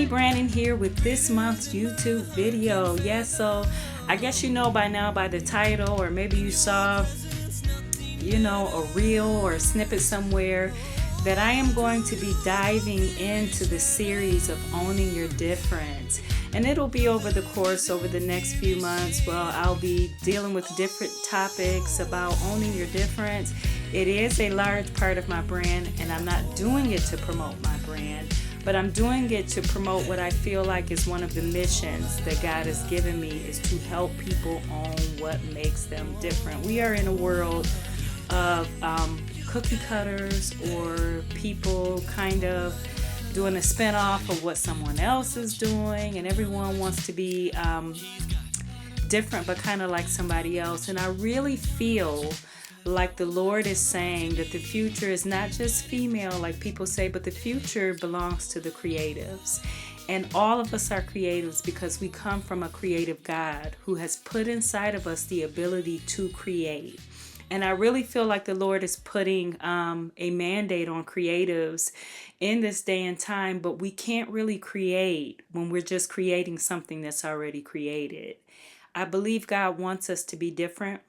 Shaunee Brannan here with this month's YouTube video. Yes, so I guess you know by now by the title, or maybe you saw, a reel or a snippet somewhere, that I am going to be diving into the series of owning your difference. And it'll be over the next few months. Well, I'll be dealing with different topics about owning your difference. It is a large part of my brand, and I'm not doing it to promote my brand, but I'm doing it to promote what I feel like is one of the missions that God has given me, is to help people own what makes them different. We are in a world of cookie cutters, or people kind of doing a spinoff of what someone else is doing, and everyone wants to be different but kind of like somebody else. And I really feel like the Lord is saying that the future is not just female like people say, but the future belongs to the creatives. And all of us are creatives because we come from a creative God who has put inside of us the ability to create. And I really feel like the Lord is putting a mandate on creatives in this day and time, but we can't really create when we're just creating something that's already created. I believe God wants us to be different.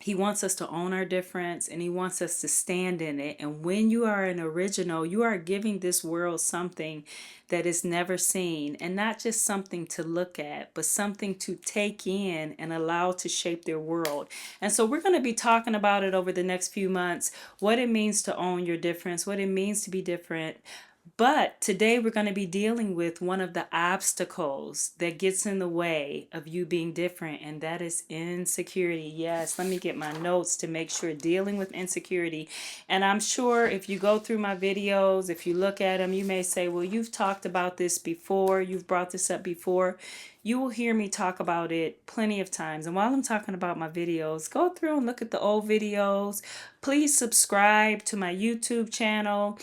He wants us to own our difference, and he wants us to stand in it. And when you are an original, you are giving this world something that is never seen, and not just something to look at, but something to take in and allow to shape their world. And so we're going to be talking about it over the next few months, what it means to own your difference, what it means to be different. But today we're going to be dealing with one of the obstacles that gets in the way of you being different, and that is insecurity. Yes, let me get my notes to make sure, dealing with insecurity. And I'm sure if you go through my videos, if you look at them, you may say, well, you've talked about this before, you've brought this up before. You will hear me talk about it plenty of times. And while I'm talking about my videos, go through and look at the old videos. Please subscribe to my YouTube channel.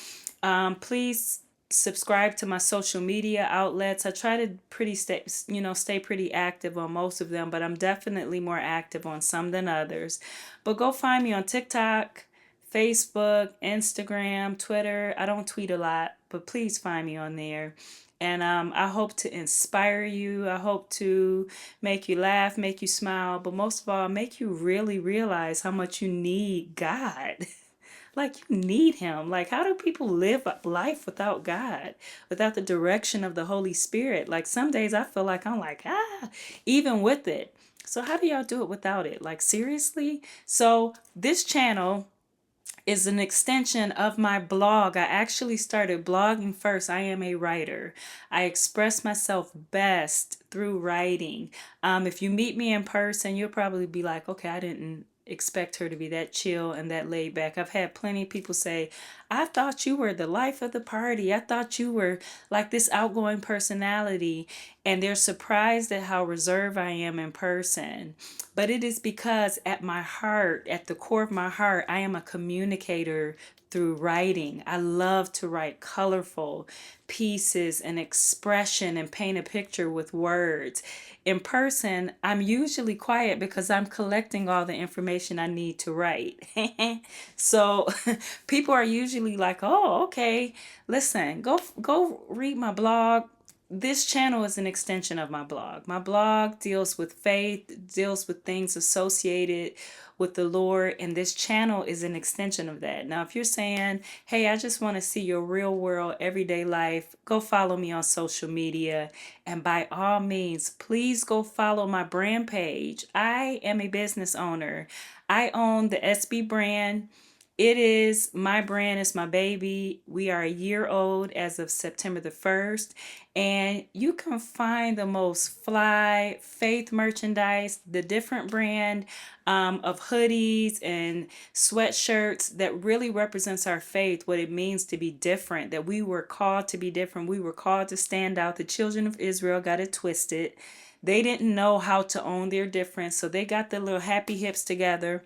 Please subscribe to my social media outlets. I try to stay pretty active on most of them, but I'm definitely more active on some than others. But go find me on TikTok, Facebook, Instagram, Twitter. I don't tweet a lot, but please find me on there. And I hope to inspire you. I hope to make you laugh, make you smile, but most of all, make you really realize how much you need God. Like, you need him. Like, how do people live life without God, without the direction of the Holy Spirit? Like, some days I feel like I'm like, even with it. So how do y'all do it without it? Like, seriously? So this channel is an extension of my blog. I actually started blogging first. I am a writer. I express myself best through writing. If you meet me in person, you'll probably be like, okay, I didn't expect her to be that chill and that laid back. I've had plenty of people say, I thought you were the life of the party. I thought you were like this outgoing personality. And they're surprised at how reserved I am in person. But it is because at my heart, at the core of my heart, I am a communicator through writing. I love to write colorful pieces and expression and paint a picture with words. In person, I'm usually quiet because I'm collecting all the information I need to write. So people are usually like, oh, okay, listen, go read my blog. This channel is an extension of my blog. My blog deals with faith, deals with things associated with the Lord, and this channel is an extension of that. Now, if you're saying, hey, I just want to see your real world, everyday life, go follow me on social media. And by all means, please go follow my brand page. I am a business owner. I own the SB brand. It is my brand, it's my baby. We are a year old as of September the 1st. And you can find the most fly faith merchandise, the different brand of hoodies and sweatshirts that really represents our faith, what it means to be different, that we were called to be different. We were called to stand out. The children of Israel got it twisted. They didn't know how to own their difference, so they got their little happy hips together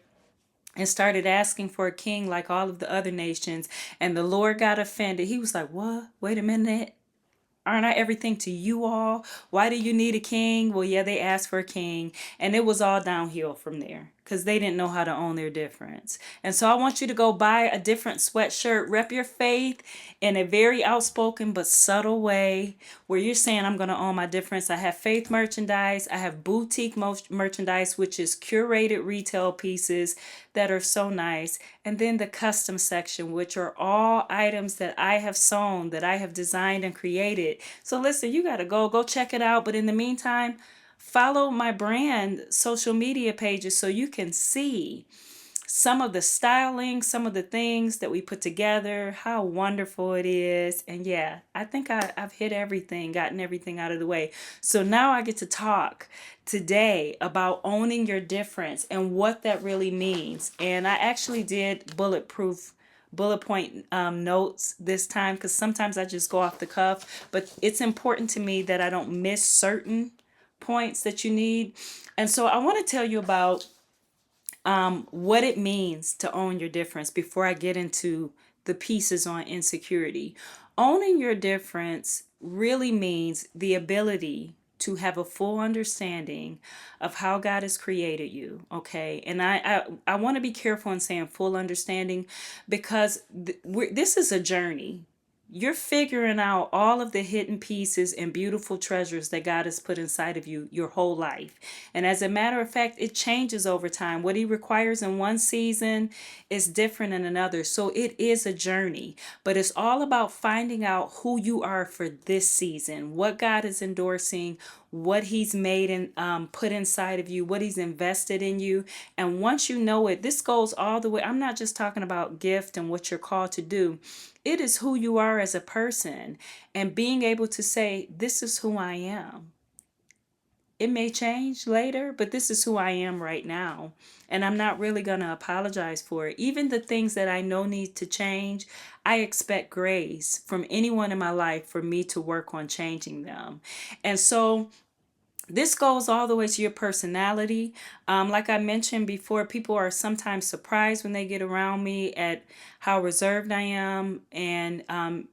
and started asking for a king like all of the other nations. And the Lord got offended. He was like, what? Wait a minute. Aren't I everything to you all? Why do you need a king? Well, yeah, they asked for a king. And it was all downhill from there. because they didn't know how to own their difference. And so I want you to go buy a different sweatshirt, rep your faith in a very outspoken but subtle way where you're saying, I'm going to own my difference. I have faith merchandise, I have boutique merchandise, which is curated retail pieces that are so nice. And then the custom section, which are all items that I have sewn, that I have designed and created. So listen, you got to go check it out. But in the meantime, follow my brand social media pages so you can see some of the styling, some of the things that we put together, how wonderful it is. And yeah, I think I've hit everything, gotten everything out of the way. So now I get to talk today about owning your difference and what that really means. And I actually did bullet point notes this time because sometimes I just go off the cuff. But it's important to me that I don't miss certain points that you need. And so I want to tell you about what it means to own your difference before I get into the pieces on insecurity. Owning your difference really means the ability to have a full understanding of how God has created you, okay? And I want to be careful in saying full understanding because this is a journey. You're figuring out all of the hidden pieces and beautiful treasures that God has put inside of you your whole life. And as a matter of fact, it changes over time. What He requires in one season is different in another. So it is a journey, but it's all about finding out who you are for this season, what God is endorsing, what He's made and put inside of you, what He's invested in you. And once you know it, this goes all the way. I'm not just talking about gift and what you're called to do. It is who you are as a person and being able to say, this is who I am. It may change later, but this is who I am right now. And I'm not really going to apologize for it. Even the things that I know need to change, I expect grace from anyone in my life for me to work on changing them. And so this goes all the way to your personality. Like I mentioned before, people are sometimes surprised when they get around me at how reserved I am and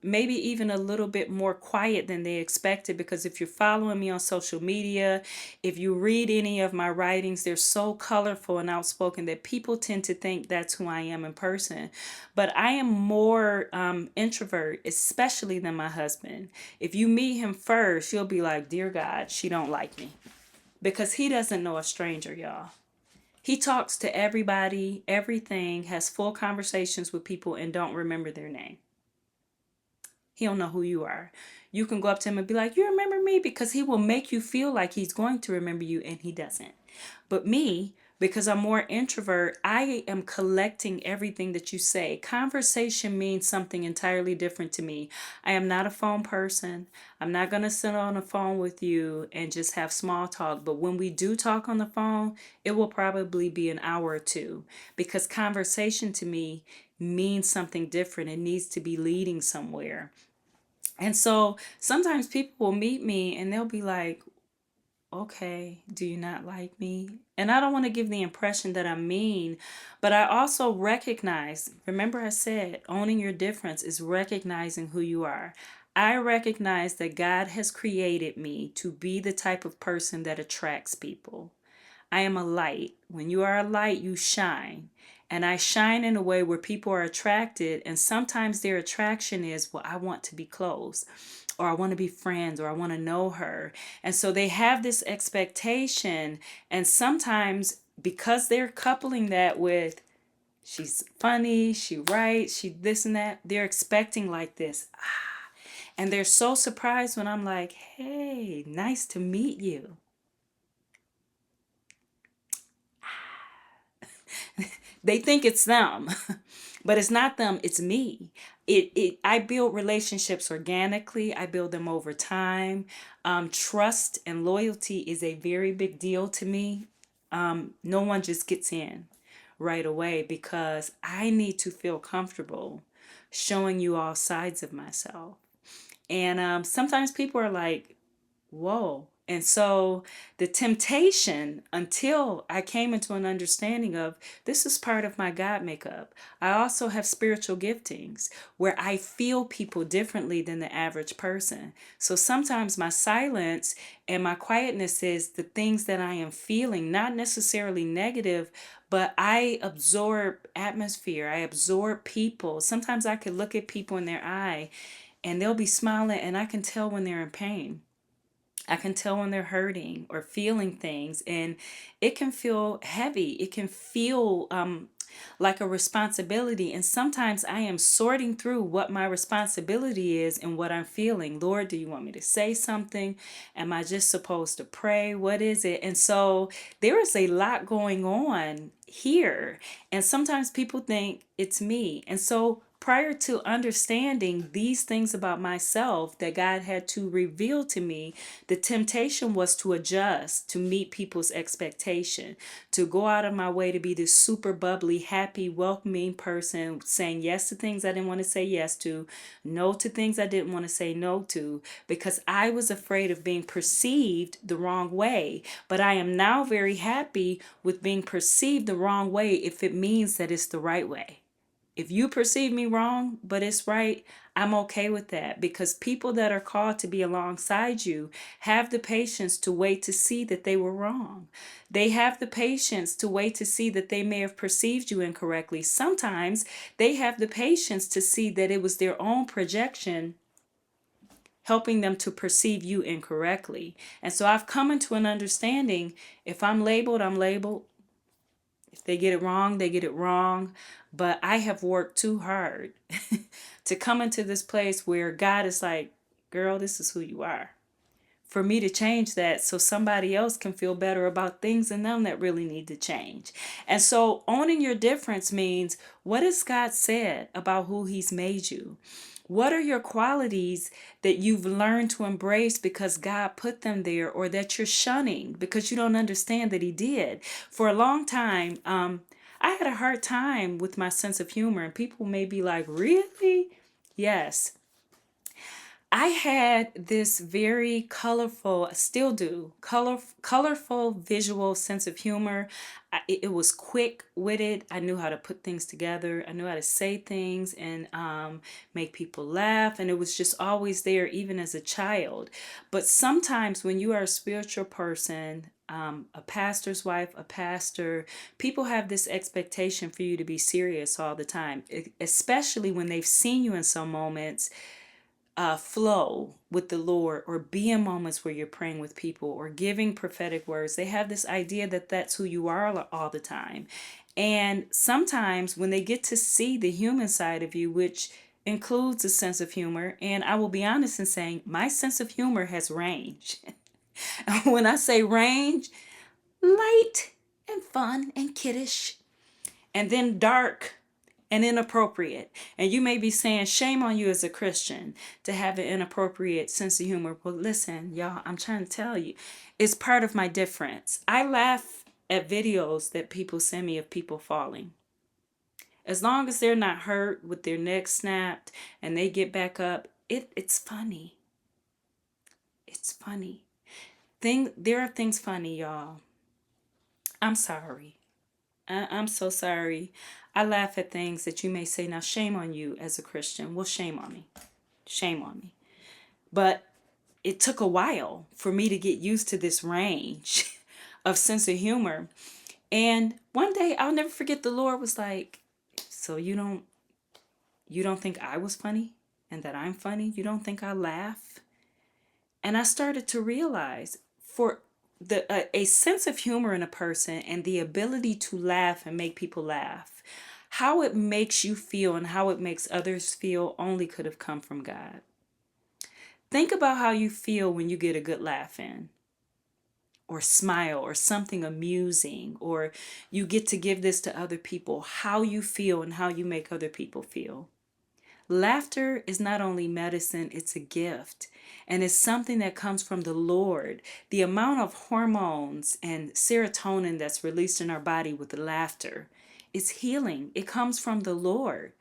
maybe even a little bit more quiet than they expected. Because if you're following me on social media, if you read any of my writings, they're so colorful and outspoken that people tend to think that's who I am in person. But I am more introvert, especially than my husband. If you meet him first, you'll be like, dear God, she don't like me. Because he doesn't know a stranger, y'all. He talks to everybody, everything, has full conversations with people and don't remember their name. He don't know who you are. You can go up to him and be like, you remember me? Because he will make you feel like he's going to remember you and he doesn't. But me, because I'm more introvert, I am collecting everything that you say. Conversation means something entirely different to me. I am not a phone person. I'm not going to sit on the phone with you and just have small talk. But when we do talk on the phone, it will probably be an hour or two because conversation to me means something different. It needs to be leading somewhere. And so sometimes people will meet me and they'll be like, okay, do you not like me? And I don't want to give the impression that I'm mean, but I also recognize, remember I said, owning your difference is recognizing who you are. I recognize that God has created me to be the type of person that attracts people. I am a light. When you are a light, you shine. And I shine in a way where people are attracted. And sometimes their attraction is, well, I want to be close, or I want to be friends, or I want to know her. And so they have this expectation. And sometimes because they're coupling that with, she's funny, she writes, she this and that, they're expecting like this. And they're so surprised when I'm like, hey, nice to meet you. They think it's them, but it's not them, it's me. I build relationships organically. I build them over time. Trust and loyalty is a very big deal to me. No one just gets in right away because I need to feel comfortable showing you all sides of myself. And sometimes people are like, whoa. And so the temptation until I came into an understanding of this is part of my God makeup. I also have spiritual giftings where I feel people differently than the average person. So sometimes my silence and my quietness is the things that I am feeling, not necessarily negative, but I absorb atmosphere. I absorb people. Sometimes I could look at people in their eye and they'll be smiling and I can tell when they're in pain. I can tell when they're hurting or feeling things, and it can feel heavy. It can feel like a responsibility. And sometimes I am sorting through what my responsibility is and what I'm feeling. Lord, do you want me to say something? Am I just supposed to pray? What is it? And so there is a lot going on here. And sometimes people think it's me. And so prior to understanding these things about myself that God had to reveal to me, the temptation was to adjust to meet people's expectation, to go out of my way to be this super bubbly, happy, welcoming person, saying yes to things I didn't want to say yes to, no to things I didn't want to say no to, because I was afraid of being perceived the wrong way. But I am now very happy with being perceived the wrong way if it means that it's the right way. If you perceive me wrong, but it's right, I'm okay with that, because people that are called to be alongside you have the patience to wait to see that they were wrong. They have the patience to wait to see that they may have perceived you incorrectly. Sometimes they have the patience to see that it was their own projection helping them to perceive you incorrectly. And so I've come into an understanding, if I'm labeled, I'm labeled. If they get it wrong, they get it wrong. But I have worked too hard to come into this place where God is like, girl, this is who you are. For me to change that so somebody else can feel better about things in them that really need to change. And so owning your difference means, what has God said about who He's made you? What are your qualities that you've learned to embrace because God put them there, or that you're shunning because you don't understand that He did? For a long time, I had a hard time with my sense of humor, and people may be like, really? Yes. I had this very colorful, still do, colorful visual sense of humor. It was quick witted. I knew how to put things together. I knew how to say things and make people laugh. And it was just always there, even as a child. But sometimes when you are a spiritual person, a pastor's wife, a pastor, people have this expectation for you to be serious all the time, especially when they've seen you in some moments flow with the Lord, or be in moments where you're praying with people or giving prophetic words. They have this idea that that's who you are all the time. And sometimes when they get to see the human side of you, which includes a sense of humor, and I will be honest in saying my sense of humor has range. When I say range, light and fun and kiddish, and then dark and inappropriate. And you may be saying, shame on you as a Christian to have an inappropriate sense of humor. Well, listen, y'all, I'm trying to tell you, it's part of my difference. I laugh at videos that people send me of people falling. As long as they're not hurt with their neck snapped and they get back up, it's funny. It's funny. There are things funny, y'all. I'm sorry. I'm so sorry. I laugh at things that you may say, now shame on you as a Christian. Well, shame on me. Shame on me. But it took a while for me to get used to this range of sense of humor. And one day I'll never forget, the Lord was like, so you don't think I was funny and that I'm funny? You don't think I laugh? And I started to realize, for a sense of humor in a person and the ability to laugh and make people laugh, how it makes you feel and how it makes others feel only could have come from God. Think about how you feel when you get a good laugh in, or smile, or something amusing, or you get to give this to other people, how you feel and how you make other people feel. Laughter is not only medicine, it's a gift. And it's something that comes from the Lord. The amount of hormones and serotonin that's released in our body with laughter is healing. It comes from the Lord.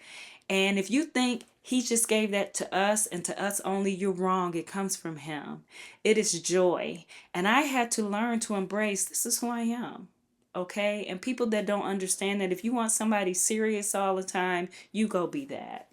And if you think He just gave that to us and to us only, you're wrong. It comes from Him. It is joy. And I had to learn to embrace, this is who I am. Okay? And people that don't understand that, if you want somebody serious all the time, you go be that.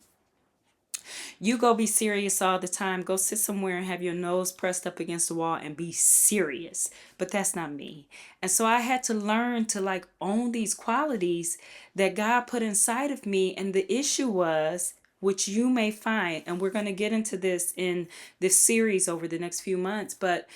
You go be serious all the time. Go sit somewhere and have your nose pressed up against the wall and be serious. But that's not me. And so I had to learn to like own these qualities that God put inside of me. And the issue was, which you may find, and we're going to get into this in this series over the next few months, but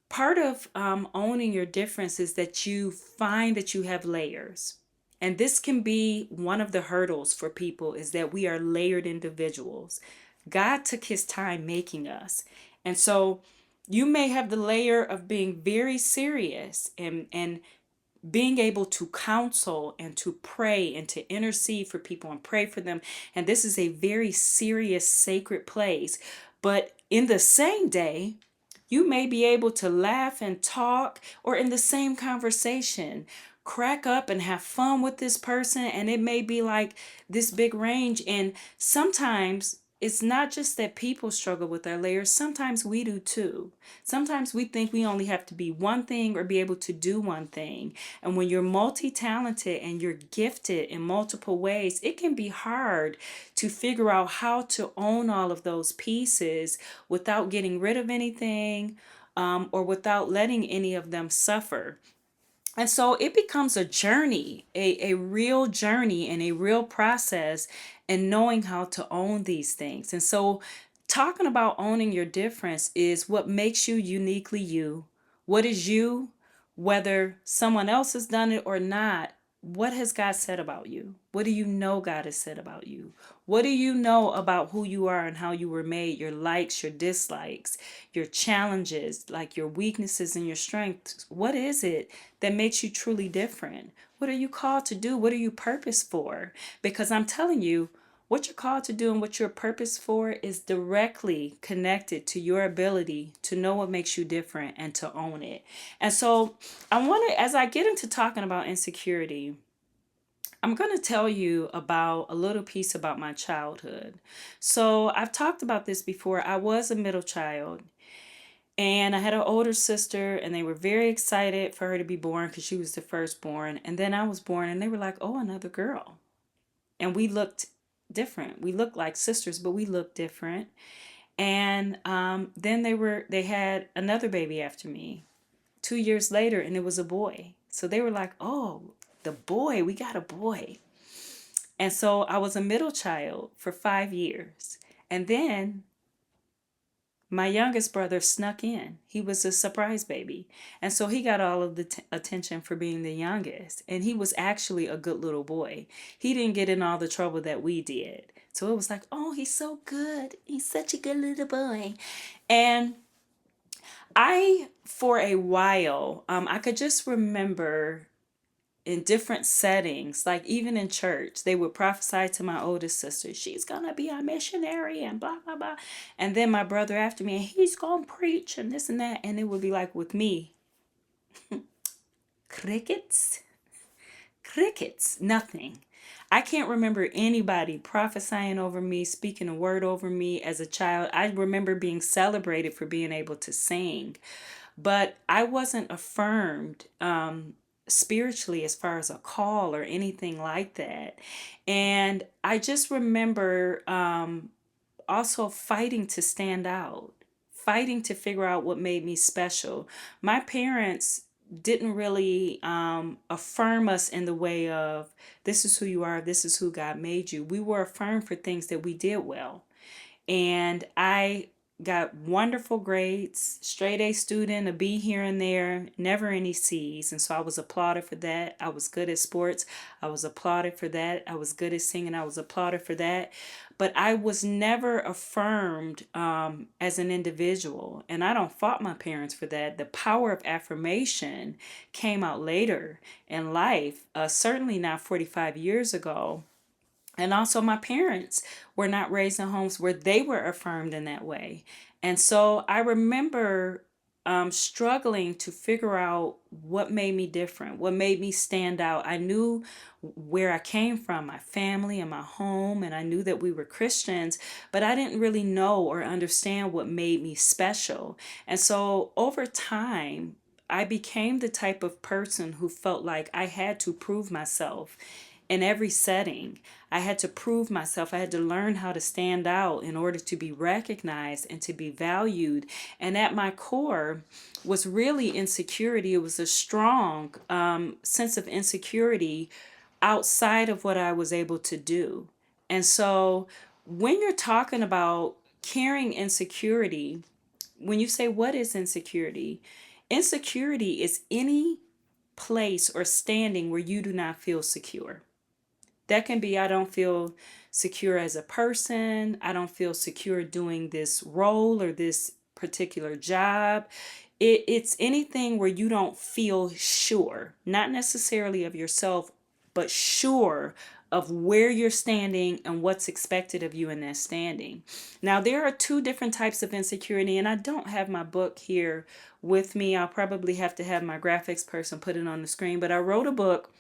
part of owning your difference is that you find that you have layers. And this can be one of the hurdles for people, is that we are layered individuals. God took his time making us. And so you may have the layer of being very serious and being able to counsel and to pray and to intercede for people and pray for them. And this is a very serious, sacred place. But in the same day, you may be able to laugh and talk, or in the same conversation, crack up and have fun with this person. And it may be like this big range. And sometimes it's not just that people struggle with their layers, sometimes we do too. Sometimes we think we only have to be one thing or be able to do one thing. And when you're multi talented and you're gifted in multiple ways, it can be hard to figure out how to own all of those pieces without getting rid of anything, or without letting any of them suffer. And so it becomes a journey, a real journey and a real process, and knowing how to own these things. And so talking about owning your difference is what makes you uniquely you. What is you, whether someone else has done it or not? What has God said about you? What do you know God has said about you? What do you know about who you are and how you were made? Your likes, your dislikes, your challenges, like your weaknesses and your strengths. What is it that makes you truly different? What are you called to do? What are you purposed for? Because I'm telling you, what you're called to do and what you're purposed for is directly connected to your ability to know what makes you different and to own it. And so I want to, as I get into talking about insecurity, I'm going to tell you about a little piece about my childhood. So I've talked about this before. I was a middle child, and I had an older sister, and they were very excited for her to be born because she was the firstborn. And then I was born, and they were like, oh, another girl. And we looked different. We looked like sisters, but we looked different. And then they had another baby after me 2 years later, and it was a boy. So they were like, oh, the boy, we got a boy. And so I was a middle child for 5 years. And then my youngest brother snuck in. He was a surprise baby. And so he got all of the attention for being the youngest. And he was actually a good little boy. He didn't get in all the trouble that we did. So it was like, oh, he's so good. He's such a good little boy. And for a while, I could just remember in different settings, like even in church, they would prophesy to my oldest sister, she's gonna be a missionary and blah blah blah. And then my brother after me, and he's gonna preach and this and that. And it would be like with me, crickets, crickets, nothing. I can't remember anybody prophesying over me, speaking a word over me as a child. I remember being celebrated for being able to sing, but I wasn't affirmed spiritually as far as a call or anything like that. And I just remember also fighting to stand out, fighting to figure out what made me special. My parents didn't really affirm us in the way of, this is who you are, this is who God made you. We were affirmed for things that we did well. And I got wonderful grades, straight A student, a B here and there, never any C's. And so I was applauded for that. I was good at sports. I was applauded for that. I was good at singing. I was applauded for that. But I was never affirmed as an individual. And I don't fault my parents for that. The power of affirmation came out later in life, certainly not 45 years ago. And also, my parents were not raised in homes where they were affirmed in that way. And so I remember struggling to figure out what made me different, what made me stand out. I knew where I came from, my family and my home, and I knew that we were Christians, but I didn't really know or understand what made me special. And so over time, I became the type of person who felt like I had to prove myself in every setting. I had to prove myself. I had to learn how to stand out in order to be recognized and to be valued. And at my core was really insecurity. It was a strong sense of insecurity outside of what I was able to do. And so when you're talking about carrying insecurity, when you say what is insecurity, insecurity is any place or standing where you do not feel secure. That can be, I don't feel secure as a person. I don't feel secure doing this role or this particular job. It's anything where you don't feel sure, not necessarily of yourself, but sure of where you're standing and what's expected of you in that standing. Now, there are two different types of insecurity, and I don't have my book here with me. I'll probably have to have my graphics person put it on the screen, but I wrote a book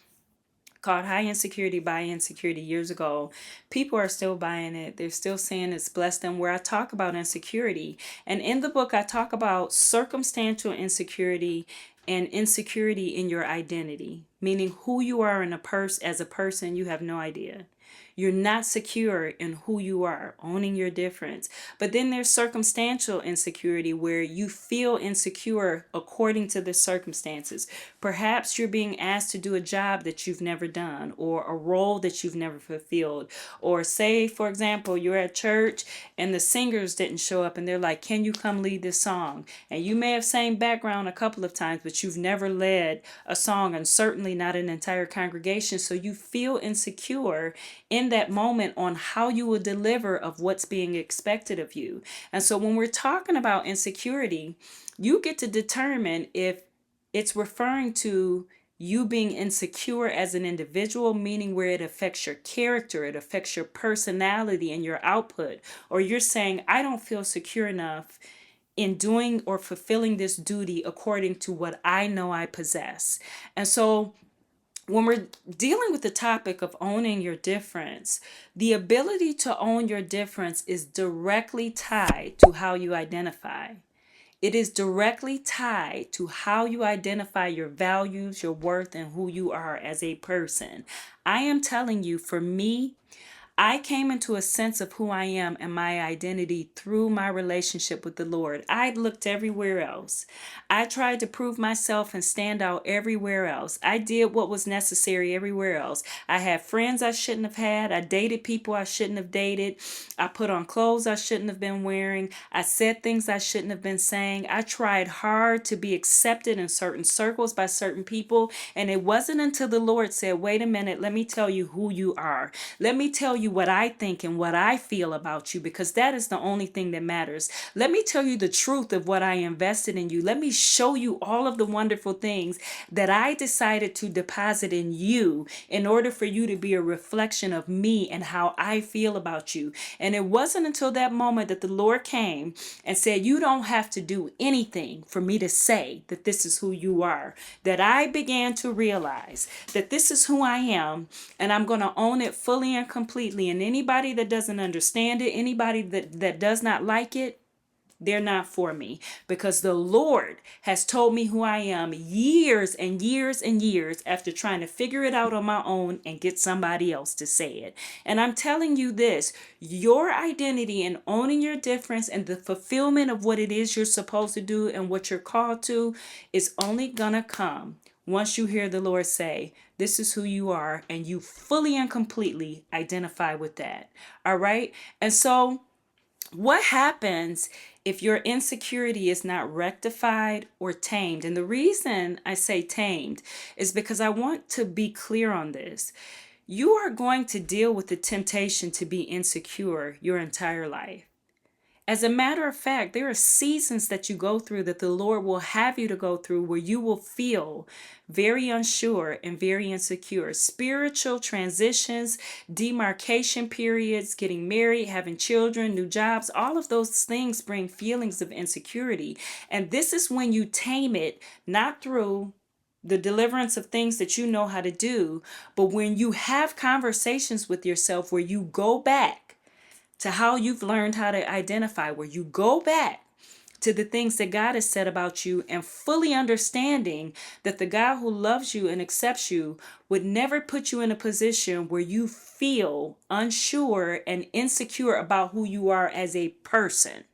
called High Insecurity by Insecurity years ago. People are still buying it. They're still saying it's blessed them, where I talk about insecurity. And in the book, I talk about circumstantial insecurity and insecurity in your identity, meaning who you are in as a person, you have no idea. You're not secure in who you are, owning your difference. But then there's circumstantial insecurity where you feel insecure according to the circumstances. Perhaps you're being asked to do a job that you've never done or a role that you've never fulfilled. Or say, for example, you're at church and the singers didn't show up and they're like, can you come lead this song? And you may have sang background a couple of times, but you've never led a song and certainly not an entire congregation. So you feel insecure in that moment on how you will deliver of what's being expected of you. And so when we're talking about insecurity, you get to determine if it's referring to you being insecure as an individual, meaning where it affects your character, it affects your personality and your output, or you're saying, I don't feel secure enough in doing or fulfilling this duty according to what I know I possess. And so when we're dealing with the topic of owning your difference, the ability to own your difference is directly tied to how you identify. It is directly tied to how you identify your values, your worth, and who you are as a person. I am telling you, for me, I came into a sense of who I am and my identity through my relationship with the Lord. I looked everywhere else. I tried to prove myself and stand out everywhere else. I did what was necessary everywhere else. I had friends I shouldn't have had. I dated people I shouldn't have dated. I put on clothes I shouldn't have been wearing. I said things I shouldn't have been saying. I tried hard to be accepted in certain circles by certain people. And it wasn't until the Lord said, wait a minute, let me tell you who you are. Let me tell you what I think and what I feel about you, because that is the only thing that matters. Let me tell you the truth of what I invested in you. Let me show you all of the wonderful things that I decided to deposit in you in order for you to be a reflection of me and how I feel about you. And it wasn't until that moment that the Lord came and said, you don't have to do anything for me to say that this is who you are, that I began to realize that this is who I am, and I'm going to own it fully and completely. And anybody that doesn't understand it, anybody that does not like it, they're not for me, because the Lord has told me who I am years and years and years after trying to figure it out on my own and get somebody else to say it. And I'm telling you this, your identity and owning your difference and the fulfillment of what it is you're supposed to do and what you're called to is only gonna come once you hear the Lord say, this is who you are, and you fully and completely identify with that. All right? And so what happens if your insecurity is not rectified or tamed? And the reason I say tamed is because I want to be clear on this. You are going to deal with the temptation to be insecure your entire life. As a matter of fact, there are seasons that you go through that the Lord will have you to go through where you will feel very unsure and very insecure. Spiritual transitions, demarcation periods, getting married, having children, new jobs, all of those things bring feelings of insecurity. And this is when you tame it, not through the deliverance of things that you know how to do, but when you have conversations with yourself where you go back to how you've learned how to identify, where you go back to the things that God has said about you, and fully understanding that the God who loves you and accepts you would never put you in a position where you feel unsure and insecure about who you are as a person.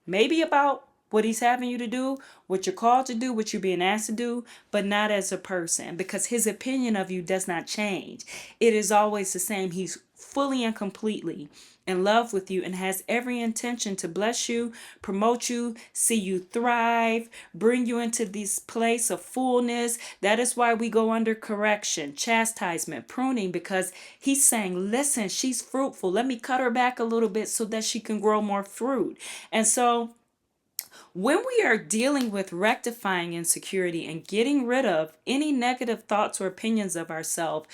Maybe about what he's having you to do, what you're called to do, what you're being asked to do, but not as a person, because his opinion of you does not change. It is always the same. He's fully and completely in love with you and has every intention to bless you, promote you, see you thrive, bring you into this place of fullness. That is why we go under correction, chastisement, pruning, because he's saying, listen, she's fruitful. Let me cut her back a little bit so that she can grow more fruit. And so when we are dealing with rectifying insecurity and getting rid of any negative thoughts or opinions of ourselves,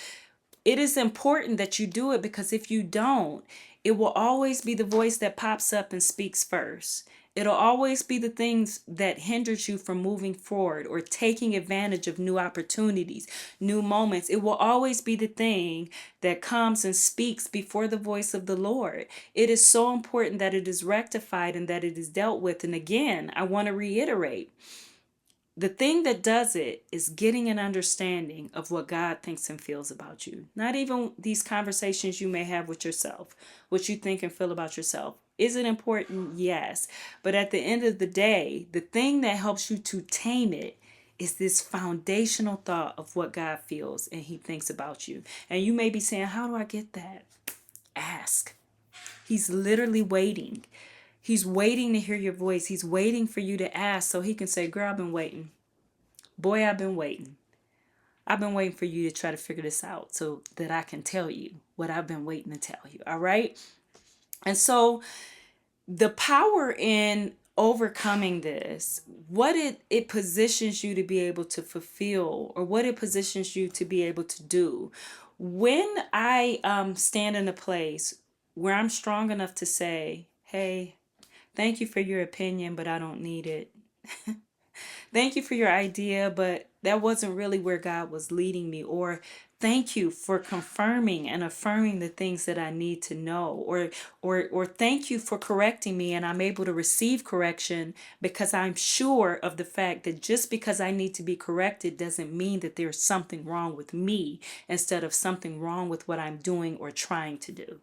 it is important that you do it, because if you don't, it will always be the voice that pops up and speaks first. It'll always be the things that hinders you from moving forward or taking advantage of new opportunities, new moments. It will always be the thing that comes and speaks before the voice of the Lord. It is so important that it is rectified and that it is dealt with. And again, I want to reiterate, the thing that does it is getting an understanding of what God thinks and feels about you. Not even these conversations you may have with yourself, what you think and feel about yourself. Is it important? Yes. But at the end of the day, the thing that helps you to tame it is this foundational thought of what God feels and he thinks about you. And you may be saying, how do I get that? Ask. He's literally waiting. He's waiting to hear your voice. He's waiting for you to ask so he can say, girl, I've been waiting. Boy, I've been waiting. I've been waiting for you to try to figure this out so that I can tell you what I've been waiting to tell you. All right. And so the power in overcoming this, what it positions you to be able to fulfill, or what it positions you to be able to do. When I stand in a place where I'm strong enough to say, hey, thank you for your opinion, but I don't need it. Thank you for your idea, but that wasn't really where God was leading me. Or thank you for confirming and affirming the things that I need to know. Or thank you for correcting me, and I'm able to receive correction because I'm sure of the fact that just because I need to be corrected doesn't mean that there's something wrong with me instead of something wrong with what I'm doing or trying to do.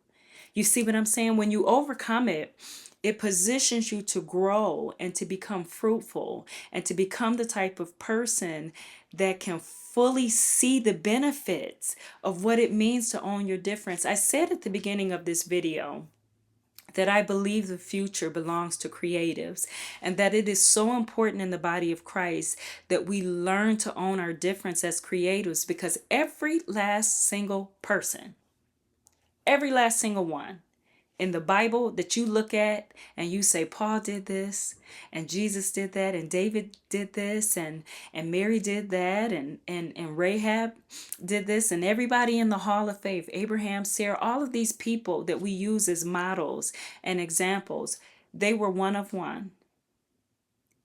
You see what I'm saying? When you overcome it, it positions you to grow and to become fruitful and to become the type of person that can fully see the benefits of what it means to own your difference. I said at the beginning of this video that I believe the future belongs to creatives, and that it is so important in the body of Christ that we learn to own our difference as creatives, because every last single person, every last single one in the Bible that you look at and you say, Paul did this, and Jesus did that, and David did this, and Mary did that, and Rahab did this, and everybody in the Hall of Faith, Abraham, Sarah, all of these people that we use as models and examples, they were one of one.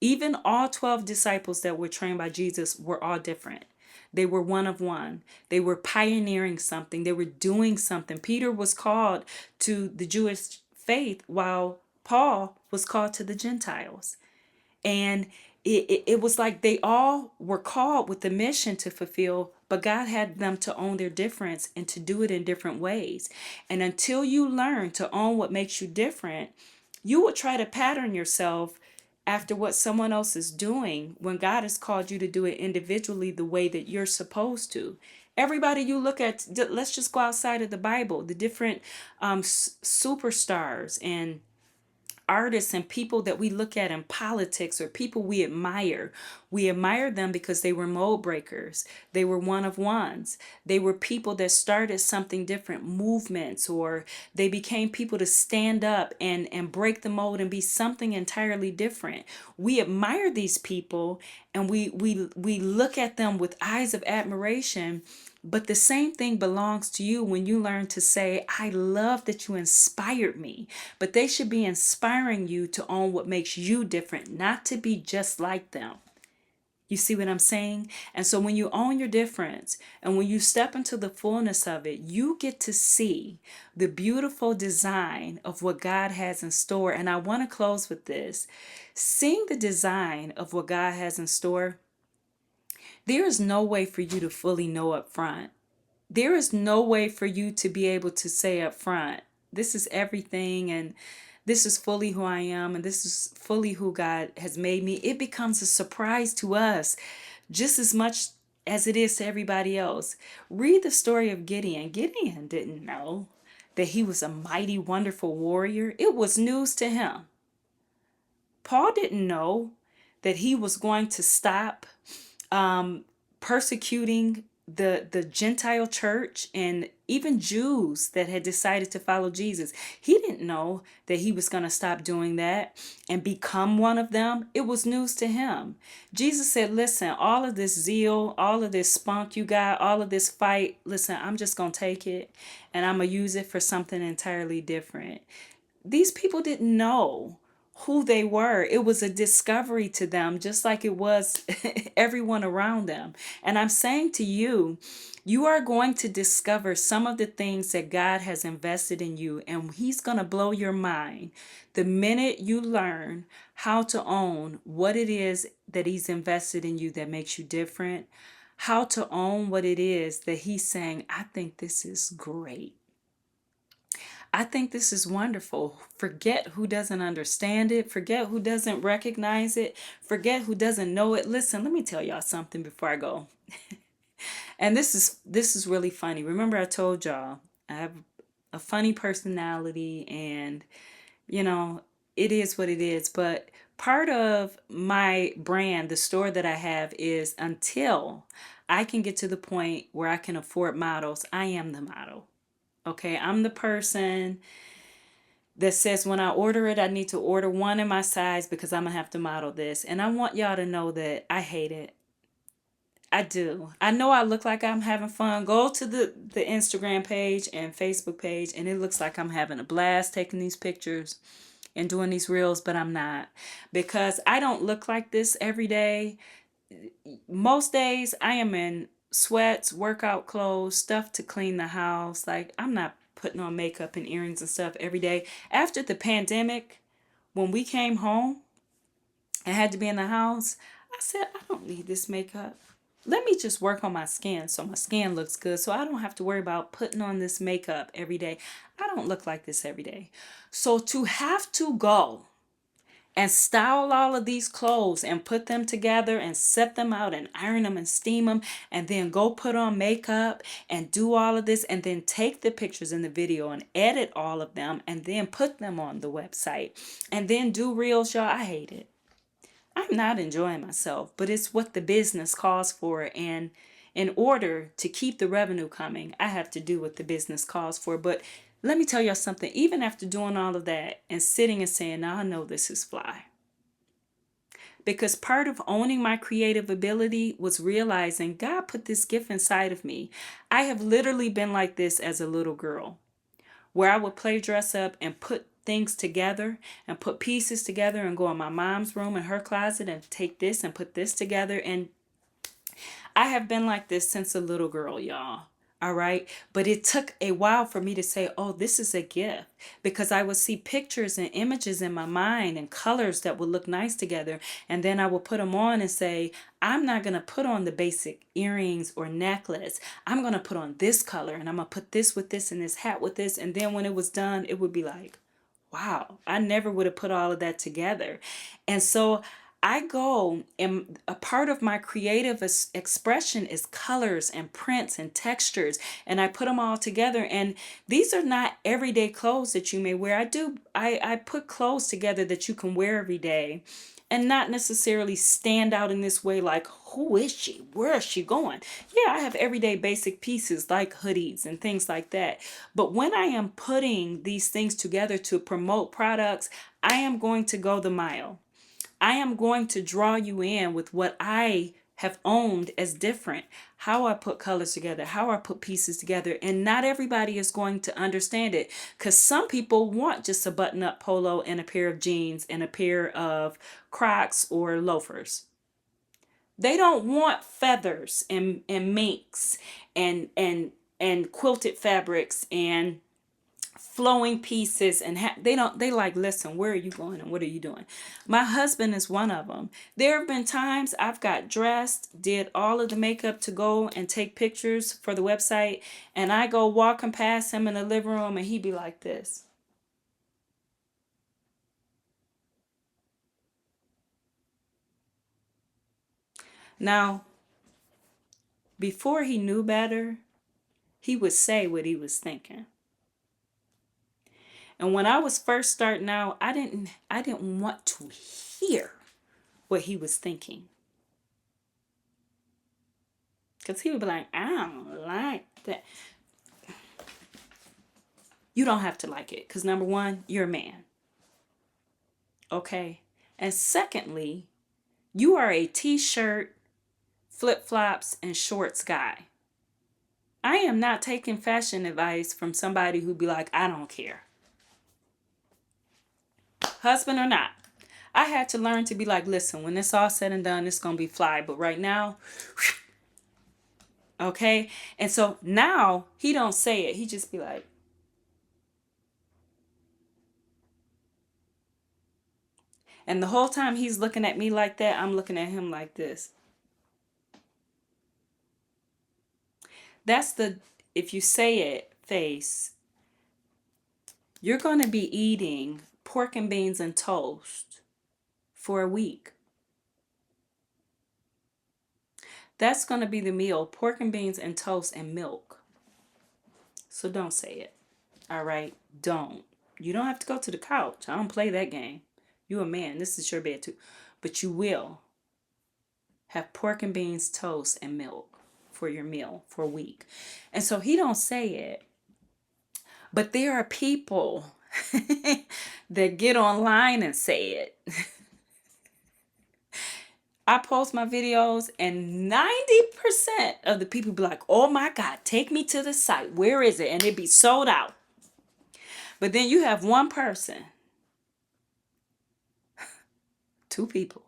Even all 12 disciples that were trained by Jesus were all different. They were one of one. They were pioneering something. They were doing something. Peter was called to the Jewish faith while Paul was called to the Gentiles. And it was like they all were called with the mission to fulfill, but God had them to own their difference and to do it in different ways. And until you learn to own what makes you different, you will try to pattern yourself after what someone else is doing when God has called you to do it individually the way that you're supposed to. Everybody you look at, let's just go outside of the Bible, the different superstars and artists and people that we look at in politics, or people we admire. We admire them because they were mold breakers. They were one of ones. They were people that started something different, movements, or they became people to stand up and break the mold and be something entirely different. We admire these people, and we look at them with eyes of admiration. But the same thing belongs to you when you learn to say, I love that you inspired me. But they should be inspiring you to own what makes you different, not to be just like them. You see what I'm saying? And so when you own your difference and when you step into the fullness of it, you get to see the beautiful design of what God has in store. And I want to close with this. Seeing the design of what God has in store, there is no way for you to fully know up front. There is no way for you to be able to say up front, this is everything and this is fully who I am and this is fully who God has made me. It becomes a surprise to us just as much as it is to everybody else. Read the story of Gideon. Gideon didn't know that he was a mighty, wonderful warrior. It was news to him. Paul didn't know that he was going to stop um, persecuting the Gentile church and even Jews that had decided to follow Jesus. He didn't know that he was going to stop doing that and become one of them. It was news to him. Jesus said, listen, all of this zeal, all of this spunk you got, all of this fight, listen, I'm just going to take it and I'm going to use it for something entirely different. These people didn't know who they were. It was a discovery to them, just like it was everyone around them. And I'm saying to you, you are going to discover some of the things that God has invested in you, and He's going to blow your mind the minute you learn how to own what it is that He's invested in you that makes you different, how to own what it is that He's saying, I think this is great. I think this is wonderful. Forget who doesn't understand it. Forget who doesn't recognize it. Forget who doesn't know it. Listen, let me tell y'all something before I go. And this is really funny. Remember I told y'all I have a funny personality and you know, it is what it is, but part of my brand, the store that I have is until I can get to the point where I can afford models, I am the model. Okay, I'm the person that says when I order it, I need to order one in my size because I'm gonna have to model this. And I want y'all to know that I hate it. I do. I know I look like I'm having fun. Go to the Instagram page and Facebook page, and it looks like I'm having a blast taking these pictures and doing these reels, but I'm not. Because I don't look like this every day. Most days I am in sweats, workout clothes, stuff to clean the house. Like I'm not putting on makeup and earrings and stuff every day. After the pandemic, when we came home and had to be in the house, I said, I don't need this makeup. Let me just work on my skin so my skin looks good so I don't have to worry about putting on this makeup every day. I don't look like this every day. So to have to go and style all of these clothes and put them together and set them out and iron them and steam them and then go put on makeup and do all of this and then take the pictures in the video and edit all of them and then put them on the website and then do reels, y'all. I hate it. I'm not enjoying myself, but it's what the business calls for. And in order to keep the revenue coming, I have to do what the business calls for. But let me tell y'all something, even after doing all of that and sitting and saying, now I know this is fly. Because part of owning my creative ability was realizing God put this gift inside of me. I have literally been like this as a little girl, where I would play dress up and put things together and put pieces together and go in my mom's room and her closet and take this and put this together. And I have been like this since a little girl, y'all. All right. But it took a while for me to say, oh, this is a gift, because I would see pictures and images in my mind and colors that would look nice together. And then I would put them on and say, I'm not going to put on the basic earrings or necklace. I'm going to put on this color and I'm going to put this with this and this hat with this. And then when it was done, it would be like, wow, I never would have put all of that together. And so I go, and a part of my creative expression is colors and prints and textures, and I put them all together. And these are not everyday clothes that you may wear. I put clothes together that you can wear every day and not necessarily stand out in this way like, who is she? Where is she going? Yeah, I have everyday basic pieces like hoodies and things like that. But when I am putting these things together to promote products, I am going to go the mile. I am going to draw you in with what I have owned as different, how I put colors together, how I put pieces together. And not everybody is going to understand it, because some people want just a button up polo and a pair of jeans and a pair of Crocs or loafers. They don't want feathers and minks and quilted fabrics and flowing pieces and they like, listen, where are you going and what are you doing? My husband is one of them. There have been times I've got dressed, did all of the makeup to go and take pictures for the website, and I go walking past him in the living room and he be like this. Now, before he knew better, he would say what he was thinking. And when I was first starting out, I didn't want to hear what he was thinking. Because he would be like, I don't like that. You don't have to like it. Because number one, you're a man. Okay. And secondly, you are a t-shirt, flip-flops, and shorts guy. I am not taking fashion advice from somebody who'd be like, I don't care. Husband or not. I had to learn to be like, listen, when it's all said and done, it's going to be fly. But right now, okay? And so now he don't say it. He just be like, and the whole time he's looking at me like that, I'm looking at him like this. That's the, if you say it, face, you're going to be eating pork and beans and toast for a week. That's going to be the meal, pork and beans and toast and milk. So don't say it. All right? Don't. You don't have to go to the couch. I don't play that game. You're a man. This is your bed too. But you will have pork and beans, toast, and milk for your meal for a week. And so he don't say it. But there are people that get online and say it. I post my videos and 90% of the people be like, oh my God, take me to the site. Where is it? And it be sold out. But then you have one person, two people,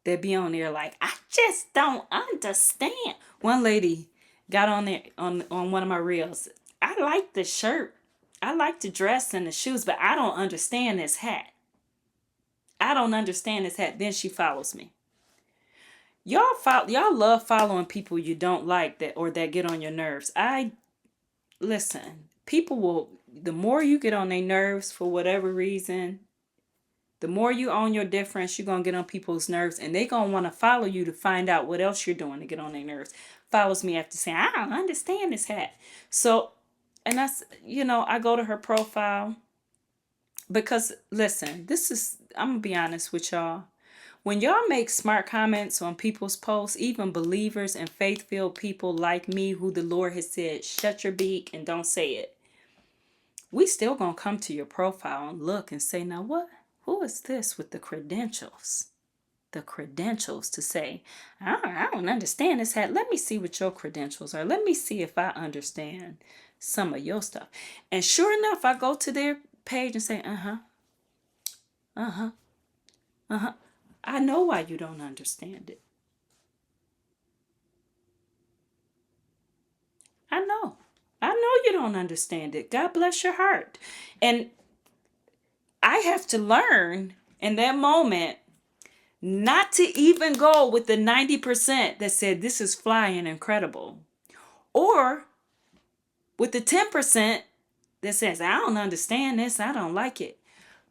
that be on there like, I just don't understand. One lady got on there on one of my reels. I like the shirt. I like the dress and the shoes, but I don't understand this hat. I don't understand this hat. Then she follows me. Y'all love following people you don't like that or that get on your nerves. Listen, people will, the more you get on their nerves for whatever reason, the more you own your difference, you're going to get on people's nerves and they're going to want to follow you to find out what else you're doing to get on their nerves. Follows me after saying, I don't understand this hat. So, and that's, I go to her profile because, listen, I'm going to be honest with y'all. When y'all make smart comments on people's posts, even believers and faith-filled people like me who the Lord has said, shut your beak and don't say it. We still going to come to your profile and look and say, now what? Who is this with the credentials? The credentials to say, I don't understand this hat. Let me see what your credentials are. Let me see if I understand some of your stuff. And sure enough, I go to their page and say, I know why you don't understand it. I know. I know you don't understand it. God bless your heart. And I have to learn in that moment not to even go with the 90% that said this is flying incredible. Or with the 10% that says, I don't understand this, I don't like it.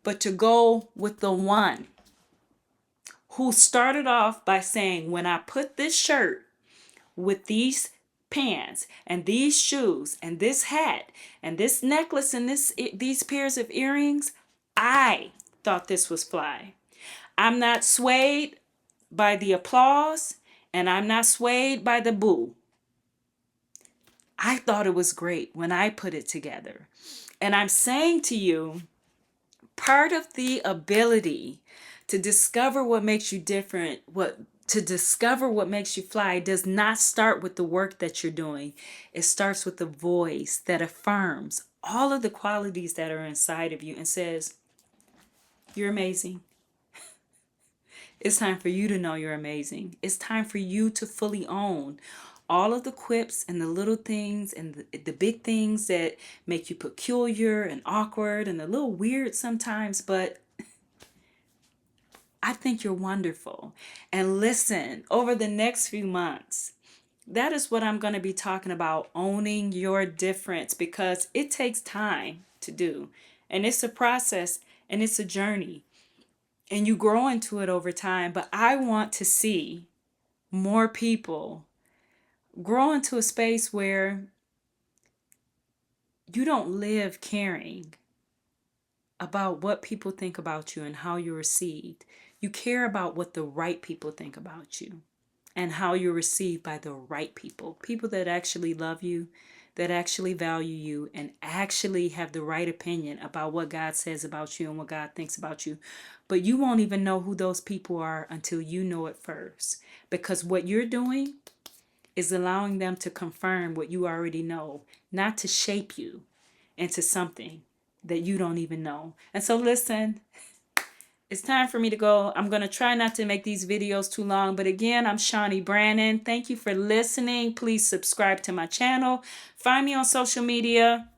But to go with the one who started off by saying, when I put this shirt with these pants and these shoes and this hat and this necklace and these pairs of earrings, I thought this was fly. I'm not swayed by the applause and I'm not swayed by the boo. I thought it was great when I put it together. And I'm saying to you, part of the ability to discover what makes you different, to discover what makes you fly does not start with the work that you're doing. It starts with the voice that affirms all of the qualities that are inside of you and says, you're amazing. It's time for you to know you're amazing. It's time for you to fully own all of the quips and the little things and the big things that make you peculiar and awkward and a little weird sometimes, but I think you're wonderful. And listen, over the next few months, that is what I'm going to be talking about, owning your difference, because it takes time to do. And it's a process and it's a journey. And you grow into it over time. But I want to see more people grow into a space where you don't live caring about what people think about you and how you're received. You care about what the right people think about you and how you're received by the right people. People that actually love you, that actually value you, and actually have the right opinion about what God says about you and what God thinks about you. But you won't even know who those people are until you know it first. Because what you're doing is allowing them to confirm what you already know, not to shape you into something that you don't even know. And so listen, it's time for me to go. I'm going to try not to make these videos too long. But again, I'm Shaunee Brannan. Thank you for listening. Please subscribe to my channel. Find me on social media.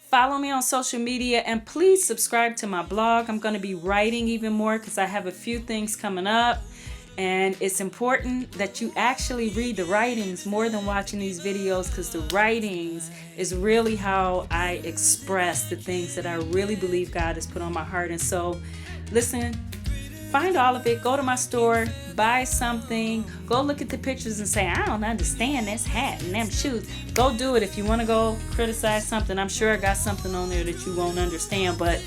Follow me on social media. And please subscribe to my blog. I'm going to be writing even more because I have a few things coming up. And it's important that you actually read the writings more than watching these videos, because the writings is really how I express the things that I really believe God has put on my heart. And so, listen, find all of it. Go to my store, buy something. Go look at the pictures and say, I don't understand this hat and them shoes. Go do it. If you want to go criticize something, I'm sure I got something on there that you won't understand. But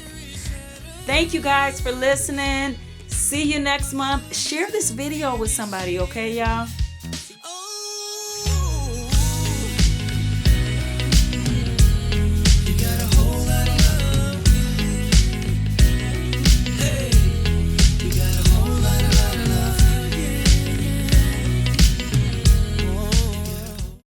thank you guys for listening. See you next month. Share this video with somebody, okay, y'all?